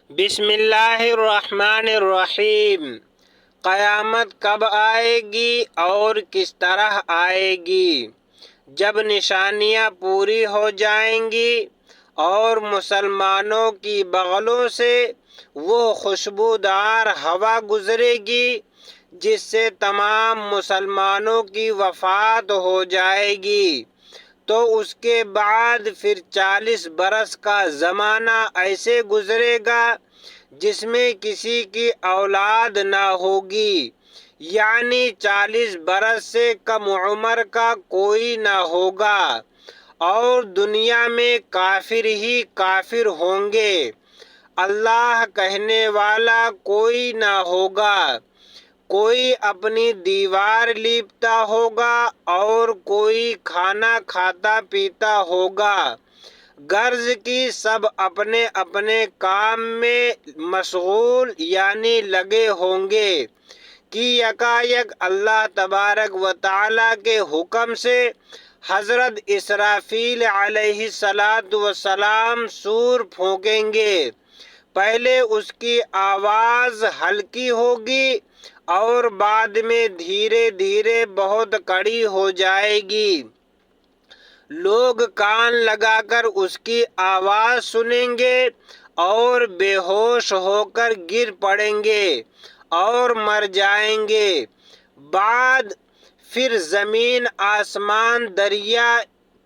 بسم اللہ الرحمن الرحیم۔ قیامت کب آئے گی اور کس طرح آئے گی؟ جب نشانیاں پوری ہو جائیں گی اور مسلمانوں کی بغلوں سے وہ خوشبودار ہوا گزرے گی جس سے تمام مسلمانوں کی وفات ہو جائے گی، تو اس کے بعد پھر 40 برس کا زمانہ ایسے گزرے گا جس میں کسی کی اولاد نہ ہوگی، یعنی 40 برس سے کم عمر کا کوئی نہ ہوگا، اور دنیا میں کافر ہی کافر ہوں گے، اللہ کہنے والا کوئی نہ ہوگا۔ کوئی اپنی دیوار لیپتا ہوگا اور کوئی کھانا کھاتا پیتا ہوگا، غرض کہ سب اپنے اپنے کام میں مشغول یعنی لگے ہوں گے کہ یکایک اللہ تبارک و تعالیٰ کے حکم سے حضرت اسرافیل علیہ السلام سور پھونکیں گے۔ پہلے اس کی آواز ہلکی ہوگی اور بعد میں دھیرے دھیرے بہت کڑی ہو جائے گی۔ لوگ کان لگا کر اس کی آواز سنیں گے اور بے ہوش ہو کر گر پڑیں گے اور مر جائیں گے۔ بعد پھر زمین، آسمان، دریا،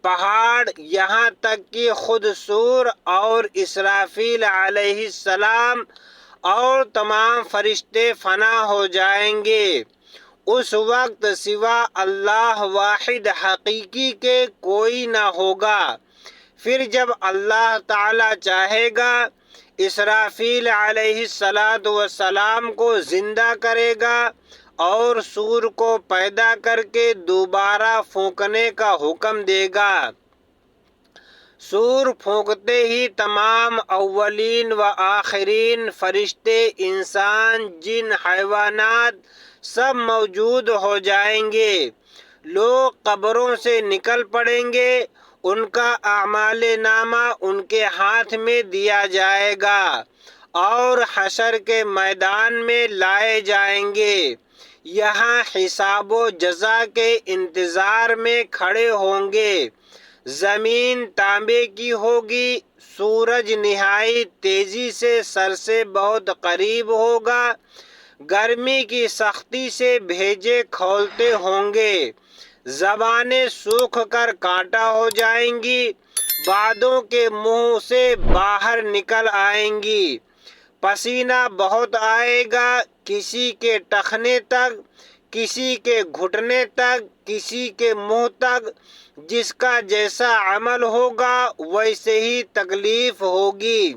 پہاڑ، یہاں تک کہ خود سور اور اسرافیل علیہ السلام اور تمام فرشتے فنا ہو جائیں گے۔ اس وقت سوا اللہ واحد حقیقی کے کوئی نہ ہوگا۔ پھر جب اللہ تعالیٰ چاہے گا اسرافیل علیہ السلام کو زندہ کرے گا اور سور کو پیدا کر کے دوبارہ پھونکنے کا حکم دے گا۔ سور پھونکتے ہی تمام اولین و آخرین، فرشتے، انسان، جن، حیوانات سب موجود ہو جائیں گے۔ لوگ قبروں سے نکل پڑیں گے، ان کا اعمال نامہ ان کے ہاتھ میں دیا جائے گا اور حشر کے میدان میں لائے جائیں گے۔ یہاں حساب و جزا کے انتظار میں کھڑے ہوں گے۔ زمین تانبے کی ہوگی، سورج نہایت تیزی سے سر سے بہت قریب ہوگا، گرمی کی سختی سے بھیجے کھولتے ہوں گے، زبانیں سوکھ کر کانٹا ہو جائیں گی، بادوں کے منہ سے باہر نکل آئیں گی، پسینہ بہت آئے گا، کسی کے ٹخنے تک، کسی کے گھٹنے تک، کسی کے منہ تک، جس کا جیسا عمل ہوگا ویسے ہی تکلیف ہوگی۔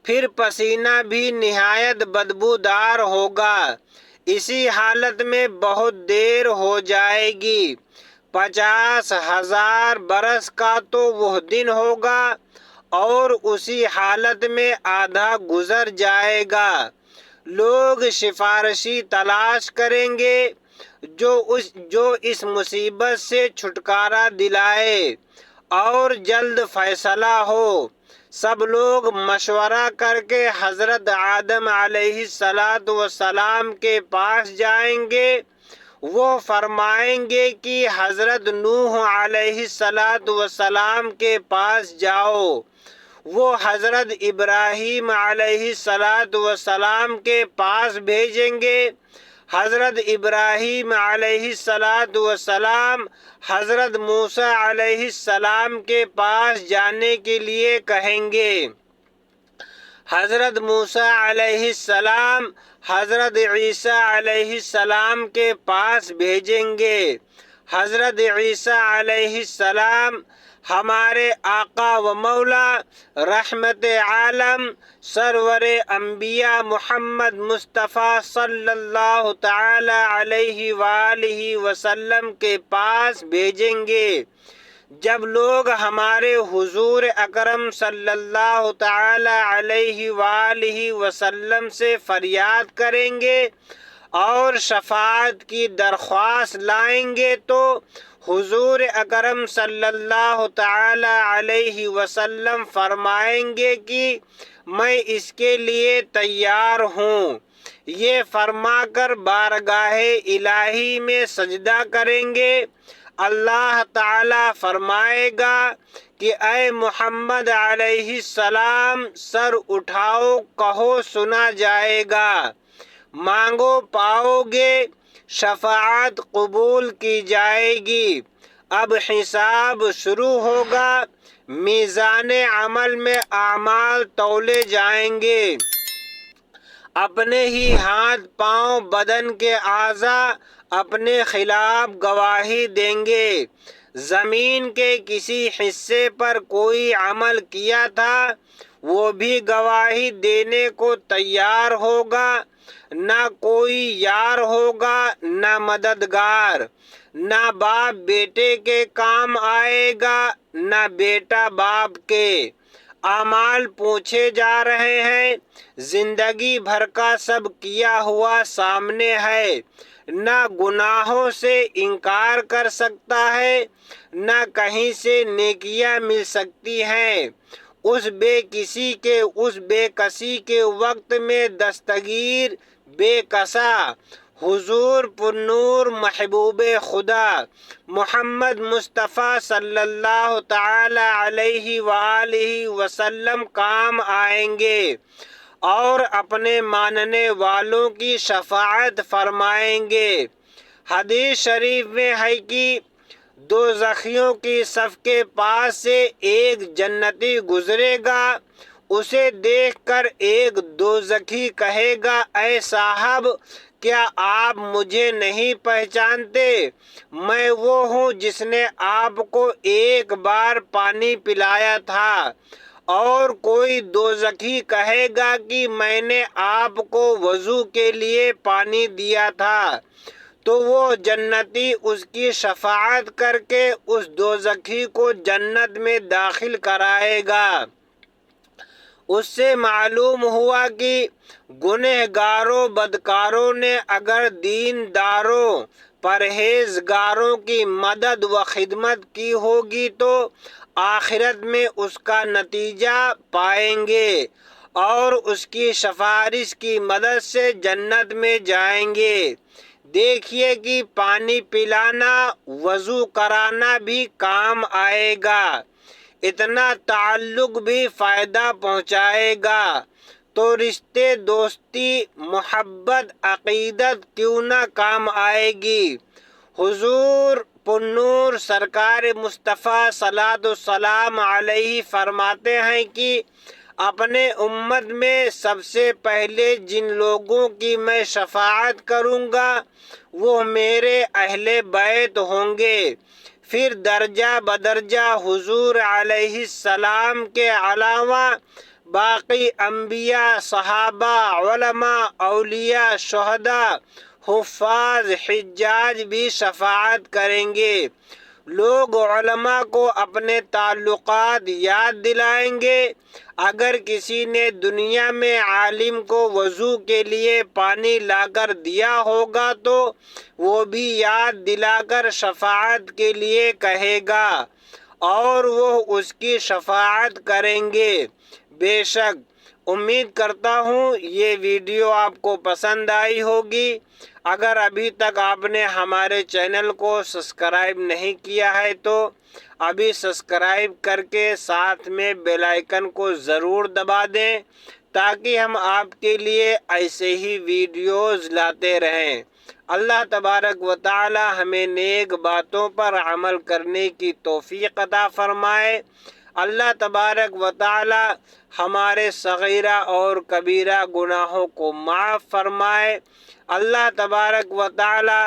پھر پسینہ بھی نہایت بدبودار ہوگا۔ اسی حالت میں بہت دیر ہو جائے گی۔ 50,000 برس کا تو وہ دن ہوگا اور اسی حالت میں آدھا گزر جائے گا۔ لوگ سفارشی تلاش کریں گے جو اس مصیبت سے چھٹکارا دلائے اور جلد فیصلہ ہو۔ سب لوگ مشورہ کر کے حضرت آدم علیہ السلام کے پاس جائیں گے۔ وہ فرمائیں گے کہ حضرت نوح علیہ السلام کے پاس جاؤ۔ وہ حضرت ابراہیم علیہ السلام کے پاس بھیجیں گے۔ حضرت ابراہیم علیہ السلام حضرت موسیٰ علیہ السلام کے پاس جانے کے لیے کہیں گے۔ حضرت موسیٰ علیہ السلام حضرت عیسیٰ علیہ السلام کے پاس بھیجیں گے۔ حضرت عیسیٰ علیہ السلام ہمارے آقا و مولا رحمت عالم سرور انبیاء محمد مصطفیٰ صلی اللہ تعالی علیہ وآلہ وسلم کے پاس بھیجیں گے۔ جب لوگ ہمارے حضور اکرم صلی اللہ تعالی علیہ وآلہ وسلم سے فریاد کریں گے اور شفاعت کی درخواست لائیں گے تو حضور اکرم صلی اللہ تعالی علیہ وسلم فرمائیں گے کہ میں اس کے لیے تیار ہوں۔ یہ فرما کر بارگاہ الہی میں سجدہ کریں گے۔ اللہ تعالی فرمائے گا کہ اے محمد علیہ السلام سر اٹھاؤ، کہو سنا جائے گا، مانگو پاؤ گے، شفاعت قبول کی جائے گی۔ اب حساب شروع ہوگا، میزان عمل میں اعمال تولے جائیں گے۔ اپنے ہی ہاتھ پاؤں بدن کے اعضاء اپنے خلاف گواہی دیں گے۔ زمین کے کسی حصے پر کوئی عمل کیا تھا، وہ بھی گواہی دینے کو تیار ہوگا۔ نہ کوئی یار ہوگا، نہ مددگار، نہ باپ بیٹے کے کام آئے گا، نہ بیٹا باپ کے۔ اعمال پوچھے جا رہے ہیں، زندگی بھر کا سب کیا ہوا سامنے ہے۔ نہ گناہوں سے انکار کر سکتا ہے، نہ کہیں سے نیکیاں مل سکتی ہیں۔ اس بے کسی کے وقت میں دستگیر بے کسا حضور پرنور محبوب خدا محمد مصطفیٰ صلی اللہ تعالی علیہ وآلہ وسلم کام آئیں گے اور اپنے ماننے والوں کی شفاعت فرمائیں گے۔ حدیث شریف میں ہے کہ دوزخیوں کی صف کے پاس سے ایک جنتی گزرے گا، اسے دیکھ کر ایک دوزخی کہے گا، اے صاحب کیا آپ مجھے نہیں پہچانتے؟ میں وہ ہوں جس نے آپ کو ایک بار پانی پلایا تھا۔ اور کوئی دوزخی کہے گا کہ میں نے آپ کو وضو کے لیے پانی دیا تھا۔ تو وہ جنتی اس کی شفاعت کر کے اس دوزخی کو جنت میں داخل کرائے گا۔ اس سے معلوم ہوا کہ گنہگاروں بدکاروں نے اگر دینداروں پرہیزگاروں کی مدد و خدمت کی ہوگی تو آخرت میں اس کا نتیجہ پائیں گے اور اس کی سفارش کی مدد سے جنت میں جائیں گے۔ دیکھیے کہ پانی پلانا، وضو کرانا بھی کام آئے گا، اتنا تعلق بھی فائدہ پہنچائے گا، تو رشتے دوستی محبت عقیدت کیوں نہ کام آئے گی۔ حضور پرنور سرکار مصطفیٰ صلوات والسلام علیہ فرماتے ہیں کہ اپنے امت میں سب سے پہلے جن لوگوں کی میں شفاعت کروں گا وہ میرے اہل بیت ہوں گے۔ پھر درجہ بدرجہ حضور علیہ السلام کے علاوہ باقی انبیاء، صحابہ، علماء، اولیاء، شہداء، حفاظ، حجاج بھی شفاعت کریں گے۔ لوگ علماء کو اپنے تعلقات یاد دلائیں گے۔ اگر کسی نے دنیا میں عالم کو وضو کے لیے پانی لا کر دیا ہوگا تو وہ بھی یاد دلا کر شفاعت کے لیے کہے گا اور وہ اس کی شفاعت کریں گے۔ بے شک امید کرتا ہوں یہ ویڈیو آپ کو پسند آئی ہوگی۔ اگر ابھی تک آپ نے ہمارے چینل کو سبسکرائب نہیں کیا ہے تو ابھی سبسکرائب کر کے ساتھ میں بیل آئیکن کو ضرور دبا دیں تاکہ ہم آپ کے لیے ایسے ہی ویڈیوز لاتے رہیں۔ اللہ تبارک و تعالی ہمیں نیک باتوں پر عمل کرنے کی توفیق عطا فرمائے۔ اللہ تبارک و تعالی ہمارے صغیرہ اور کبیرہ گناہوں کو معاف فرمائے۔ اللہ تبارک و تعالی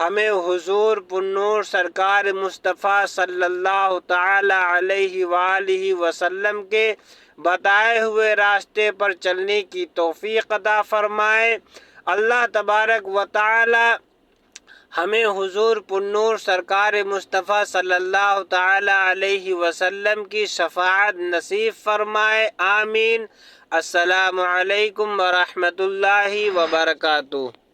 ہمیں حضور پرنور سرکار مصطفیٰ صلی اللہ تعالی علیہ وآلہ وسلم کے بتائے ہوئے راستے پر چلنے کی توفیق عطا فرمائے۔ اللہ تبارک و تعالی ہمیں حضور پرنور سرکار مصطفیٰ صلی اللہ تعالی علیہ وسلم کی شفاعت نصیب فرمائے، آمین۔ السلام علیکم ورحمۃ اللہ وبرکاتہ۔